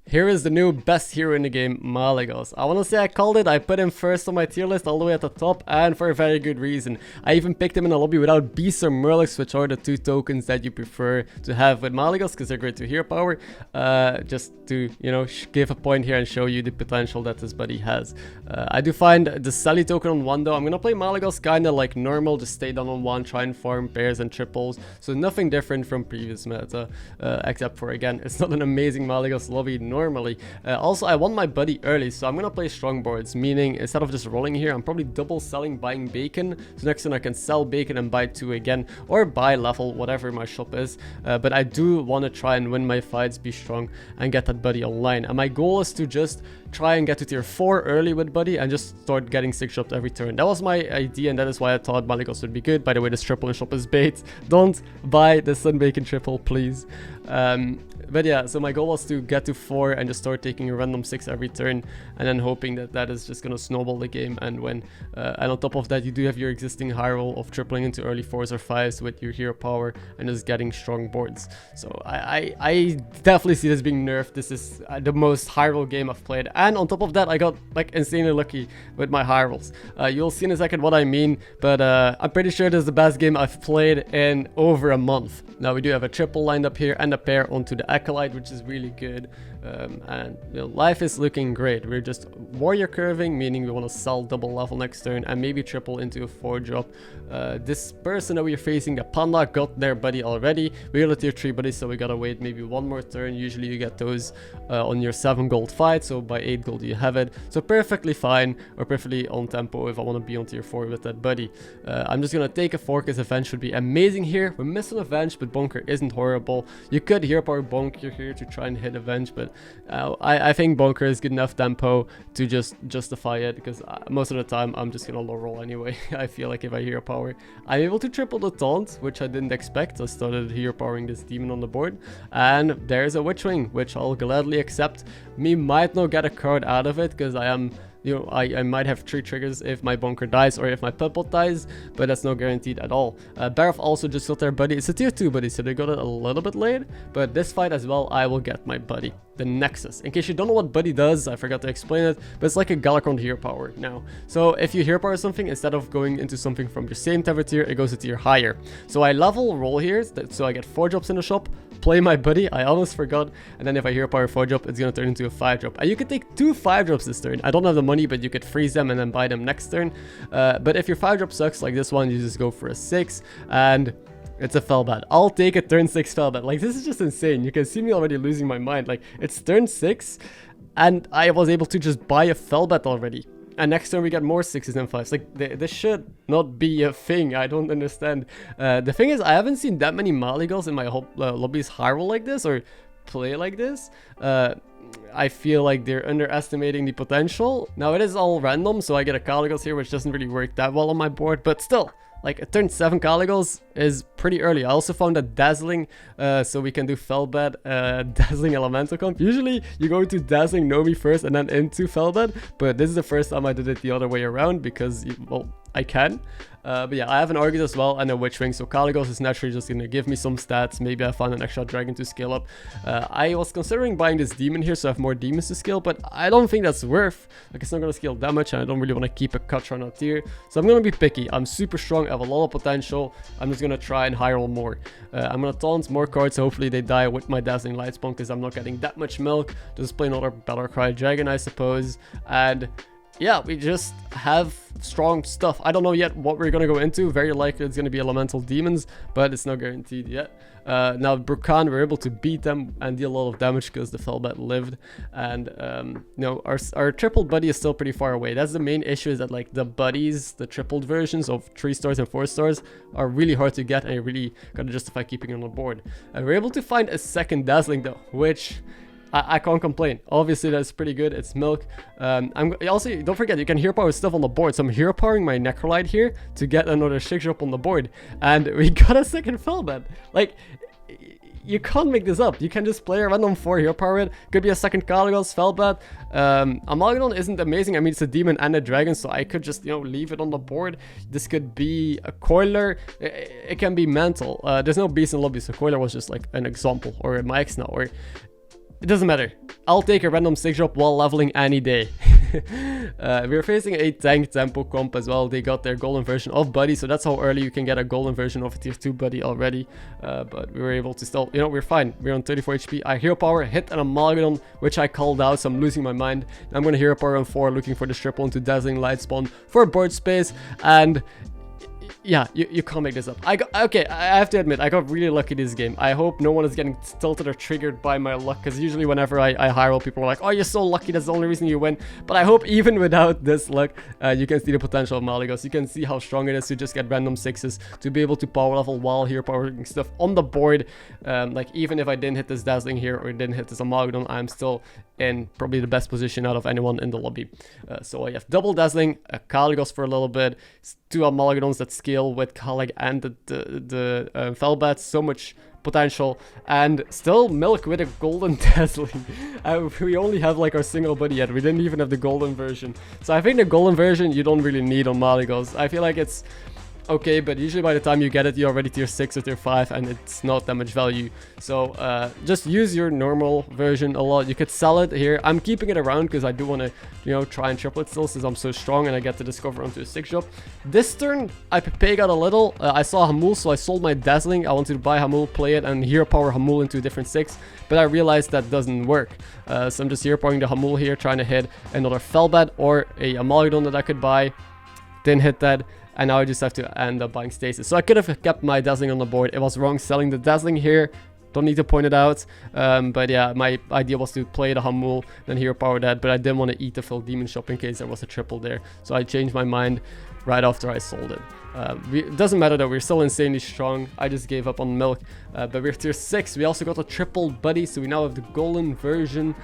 Here is the new best hero in the game, Malygos. I want to say I called it. I put him first on my tier list all the way at the top, and for a very good reason. I even picked him in a lobby without Beast or Murlocs, which are the two tokens that you prefer to have with Malygos because they're great to hero power. Just to, you know, give a point here and show you the potential that this buddy has. I do find the Zeddy token on 1 though. I'm gonna play Malygos kinda like normal, just stay down on 1, try and farm pairs and triples. So nothing different from previous meta, except for, again, it's not an amazing Malygos lobby normally. Also, I want my buddy early, so I'm gonna play strong boards, meaning instead of just rolling here, I'm probably double selling, buying bacon. So next turn I can sell bacon and buy 2 again, or buy level, whatever my shop is. But I do want to try and win my fights, be strong, and get that buddy online. And my goal is to just try and get to tier 4 early with buddy and just start getting 6 shops every turn. That was my idea, and that is why I thought Malygos would be good. By the way, this triple in shop is bait. Don't buy the Sun Bacon triple, please. But yeah, so my goal was to get to 4 and just start taking a random 6 every turn, and then hoping that that is just gonna snowball the game and win. And on top of that, you do have your existing high roll of tripling into early 4s or 5s with your hero power and just getting strong boards. So I definitely see this being nerfed. This is the most high roll game I've played, and on top of that, I got like insanely lucky with my high rolls. You'll see in a second what I mean, but I'm pretty sure this is the best game I've played in over a month. Now we do have a triple lined up here and a pair onto the Acolyte, which is really good. And you know, life is looking great. We're just warrior curving, meaning we want to sell double level next turn and maybe triple into a 4 drop. This person that we're facing, the Panda, got their buddy already. We got a tier 3 buddy, so we gotta wait maybe 1 more turn. Usually you get those on your 7 gold fight, so by 8 gold you have it. So perfectly fine, or perfectly on tempo if I want to be on tier 4 with that buddy. I'm just gonna take a 4 because Avenge would be amazing here. We're missing Avenge, but Bunker isn't horrible. You could hero power Bunker here to try and hit Avenge, but I think Bunker is good enough tempo to just justify it, because most of the time I'm just gonna low roll anyway. I feel like if I hero power, I'm able to triple the taunt, which I didn't expect. I started hero powering this demon on the board, and there's a Witchwing, which I'll gladly accept. Me might not get a card out of it because I am, you know, I might have 3 triggers if my Bunker dies or if my Pebble dies, but that's not guaranteed at all. Baraf also just got their buddy. It's a tier 2 buddy, so they got it a little bit late, but this fight as well, I will get my buddy, the Nexus. In case you don't know what buddy does, I forgot to explain it, but it's like a Galakrond hero power now. So if you hero power something, instead of going into something from your same type of tier, it goes a tier higher. So I level roll here, so I get 4 drops in the shop, play my buddy, I almost forgot, and then if I hero power 4 drop, it's gonna turn into a 5 drop. And you could take 2 5 drops this turn. I don't have the money, but you could freeze them and then buy them next turn. But if your 5 drop sucks like this one, you just go for a 6, and it's a Firebat. I'll take a turn 6 Firebat. Like, this is just insane. You can see me already losing my mind. Like, it's turn 6, and I was able to just buy a Firebat already. And next turn we get more 6s and 5s. Like, this should not be a thing. I don't understand. The thing is, I haven't seen that many Malygos in my whole lobbies high roll like this, or play like this. I feel like they're underestimating the potential. Now, it is all random, so I get a Malygos here, which doesn't really work that well on my board, but still, like, a turn 7 Malygos is pretty early. I also found that Dazzling, so we can do Firebat, Dazzling Elemental comp. Usually, you go to Dazzling Nomi first and then into Firebat, but this is the first time I did it the other way around because, well, I can. But yeah, I have an Argus as well and a Witchwing, so Malygos is naturally just going to give me some stats. Maybe I found an extra dragon to scale up. I was considering buying this demon here so I have more demons to scale, but I don't think that's worth. Like, it's not going to scale that much, and I don't really want to keep a Katra on a tier. So I'm going to be picky. I'm super strong, I have a lot of potential. I'm just going to try and high roll more. I'm going to taunt more cards, hopefully they die with my Dazzling Light Spawn because I'm not getting that much milk. Just play another Battlecry Dragon, I suppose. And yeah, we just have strong stuff. I don't know yet what we're gonna go into. Very likely it's gonna be elemental demons, but it's not guaranteed yet. Now Brukan, we're able to beat them and deal a lot of damage because the Firebat lived. And you know, our tripled buddy is still pretty far away. That's the main issue, is that like the buddies, the tripled versions of 3 stars and 4 stars are really hard to get, and you really gotta justify keeping on the board. We're able to find a second Dazzling though, which I can't complain. Obviously, that's pretty good. It's milk. I'm also, don't forget, you can hero power stuff on the board. So I'm hero powering my Necrolite here to get another 6 drop on the board, and we got a second Firebat. Like, you can't make this up. You can just play a random 4 hero power it. Could be a second Malygos, Firebat. Amalgadon isn't amazing. I mean, it's a demon and a dragon, so I could just, you know, leave it on the board. This could be a Coiler. It can be mental. There's no beast in lobby, so Coiler was just like an example, or a Mike's now, or it doesn't matter. I'll take a random 6-drop while leveling any day. We're facing a tank tempo comp as well. They got their golden version of Buddy, so that's how early you can get a golden version of a tier 2 Buddy already. But we were able to still, you know, we're fine. We're on 34 HP. I hero power, hit an Malygos, which I called out, so I'm losing my mind. I'm going to hero power on 4, looking for the triple into Dazzling Light Spawn for board space, and yeah, you can't make this up. Okay, I have to admit, I got really lucky this game. I hope no one is getting tilted or triggered by my luck, because usually whenever I high roll, people are like, oh, you're so lucky, that's the only reason you win. But I hope even without this luck, you can see the potential of Malygos. You can see how strong it is to just get random 6s, to be able to power level while hero powering stuff on the board. Like, even if I didn't hit this Dazzling here or didn't hit this Malygos, I'm still in probably the best position out of anyone in the lobby. So I have double Dazzling, a Malygos for a little bit, 2 Malygos that scale with Kalig and the Firebat, so much potential, and still Milk with a golden Dazzling. We only have like our single Buddy yet. We didn't even have the golden version. So I think the golden version you don't really need on Malygos. I feel like it's okay, but usually by the time you get it, you're already tier 6 or tier 5, and it's not that much value. So just use your normal version a lot. You could sell it here. I'm keeping it around because I do want to, you know, try and triple it still, since I'm so strong and I get to discover onto a 6-drop. This turn, I pay got a little. I saw Hamul, so I sold my Dazzling. I wanted to buy Hamul, play it, and hero power Hamul into a different 6, but I realized that doesn't work. So I'm just hero powering the Hamul here, trying to hit another Firebat or a Malygos that I could buy. Didn't hit that. And now I just have to end up buying Stasis. So I could have kept my Dazzling on the board. It was wrong selling the Dazzling here. Don't need to point it out. But yeah, my idea was to play the Hamul, then hero power that. But I didn't want to eat the full Demon Shop in case there was a triple there. So I changed my mind right after I sold it. It doesn't matter though, we're still insanely strong. I just gave up on Milk. But we're tier 6. We also got a triple Buddy, so we now have the golden version.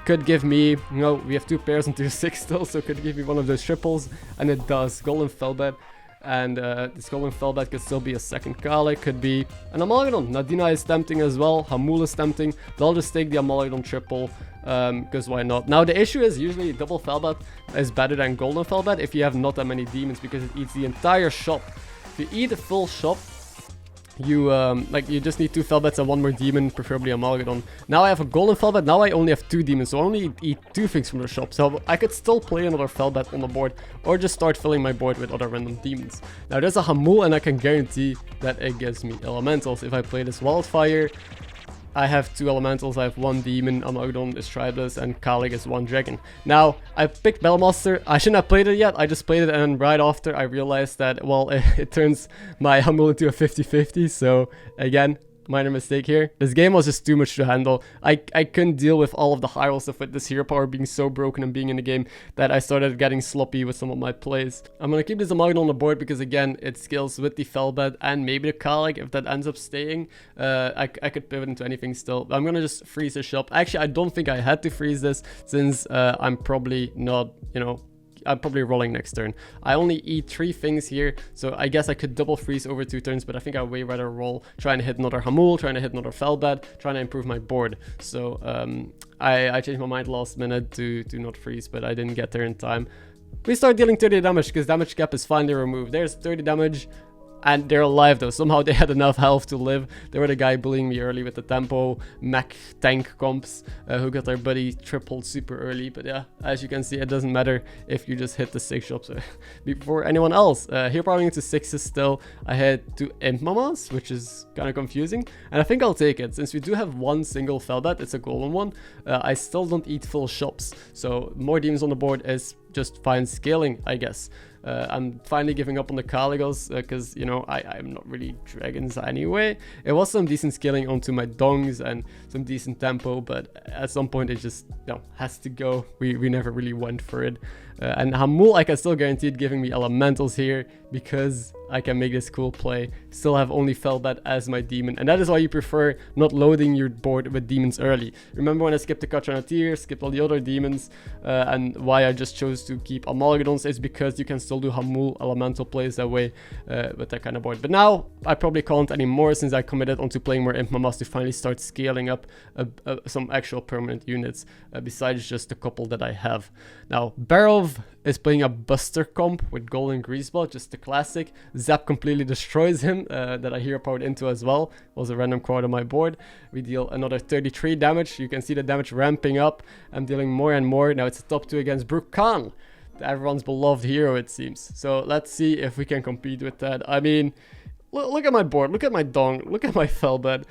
Could give me, you know, we have 2 pairs in tier 6 still, so could give me one of those triples. And it does. Golden Firebat. And this golden Firebat could still be a second Kalig, could be an Malygos. Nadina is tempting as well, Hamul is tempting, but I'll just take the Malygos triple, because why not? Now the issue is usually double Firebat is better than golden Firebat if you have not that many demons, because it eats the entire shop. If you eat a full shop, you you just need 2 Firebats and 1 more demon, preferably a Malygos. Now I have a golden Firebat, now I only have 2 demons, so I only eat 2 things from the shop. So I could still play another Firebat on the board, or just start filling my board with other random demons. Now there's a Hamul, and I can guarantee that it gives me elementals. If I play this Wildfire, I have 2 elementals, I have 1 demon, Malygos is tribalist, and Kalig is 1 dragon. Now, I picked Battlemaster. I shouldn't have played it yet, I just played it, and right after I realized that, well, it turns my Hamul into a 50-50, so again, minor mistake here. This game was just too much to handle. I couldn't deal with all of the high roll stuff with this hero power being so broken and being in the game that I started getting sloppy with some of my plays. I'm gonna keep this Malygos on the board because again, it scales with the Firebat and maybe the Kalig if that ends up staying. I could pivot into anything still. I'm gonna just freeze the shop. Actually, I don't think I had to freeze this since I'm probably not, you know, I'm probably rolling next turn. I only eat 3 things here, so I guess I could double freeze over 2 turns, but I think I'd way rather roll, trying to hit another Hamul, trying to hit another Firebat, trying to improve my board. So I changed my mind last minute to not freeze, but I didn't get there in time. We start dealing 30 damage because damage cap is finally removed. There's 30 damage. And they're alive though, somehow they had enough health to live. They were the guy bullying me early with the tempo, mech tank comps, who got their buddy tripled super early. But yeah, as you can see, it doesn't matter if you just hit the 6 shops before anyone else. Here powering into 6s still, I had 2 Imp Mamas, which is kind of confusing. And I think I'll take it, since we do have 1 single Firebat, it's a golden one. I still don't eat full shops, so more demons on the board is just fine scaling, I guess. I'm finally giving up on the Malygos because, you know, I'm not really dragons anyway. It was some decent scaling onto my dongs and some decent tempo, but at some point it just, you know, has to go. We never really went for it. And Hamul, I can still guarantee it giving me elementals here because I can make this cool play. Still have only Firebat as my demon, and that is why you prefer not loading your board with demons early. Remember when I skipped the Katana tier, skipped all the other demons, and why I just chose to keep Malygos is because you can still do Hamul elemental plays that way with that kind of board. But now I probably can't anymore since I committed onto playing more Imp Mamas to finally start scaling up some actual permanent units besides just the couple that I have. Now Barov is playing a Buster comp with Golden Greaseball, just the classic. Zap completely destroys him, that I hero powered into as well. Was a random card on my board. We deal another 33 damage. You can see the damage ramping up. I'm dealing more and more. Now it's a top 2 against Brook Khan, everyone's beloved hero, it seems. So let's see if we can compete with that. I mean, look at my board, look at my Dong, look at my Firebat.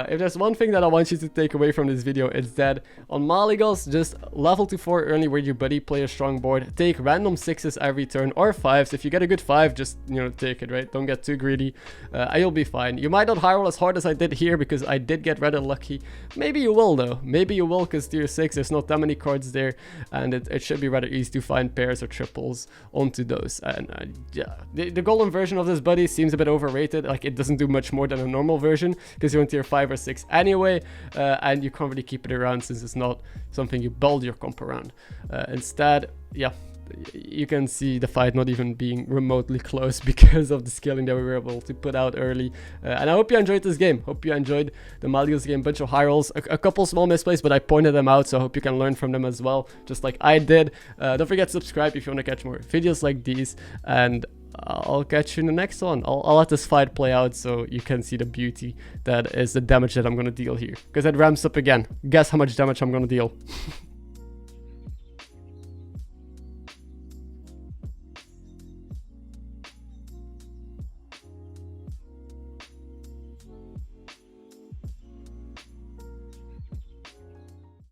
If there's one thing that I want you to take away from this video, it's that on Malygos, just level to 4 early with your buddy, play a strong board, take random 6s every turn, or 5s. If you get a good 5, just, you know, take it, right? Don't get too greedy, and you'll be fine. You might not high roll as hard as I did here, because I did get rather lucky. Maybe you will, though. Maybe you will, because tier 6, there's not that many cards there, and it should be rather easy to find pairs or triples onto those. And yeah, the golden version of this buddy seems a bit overrated. Like, it doesn't do much more than a normal version, because you're in tier 5 or 6 anyway, and you can't really keep it around since it's not something you build your comp around. Instead, yeah, you can see the fight not even being remotely close because of the scaling that we were able to put out early. And I hope you enjoyed this game. Hope you enjoyed the Malygos game. Bunch of high rolls, a couple small misplays, but I pointed them out, so I hope you can learn from them as well, just like I did. Don't forget to subscribe if you want to catch more videos like these, and I'll catch you in the next one. I'll let this fight play out so you can see the beauty that is the damage that I'm going to deal here, because it ramps up again. Guess how much damage I'm going to deal.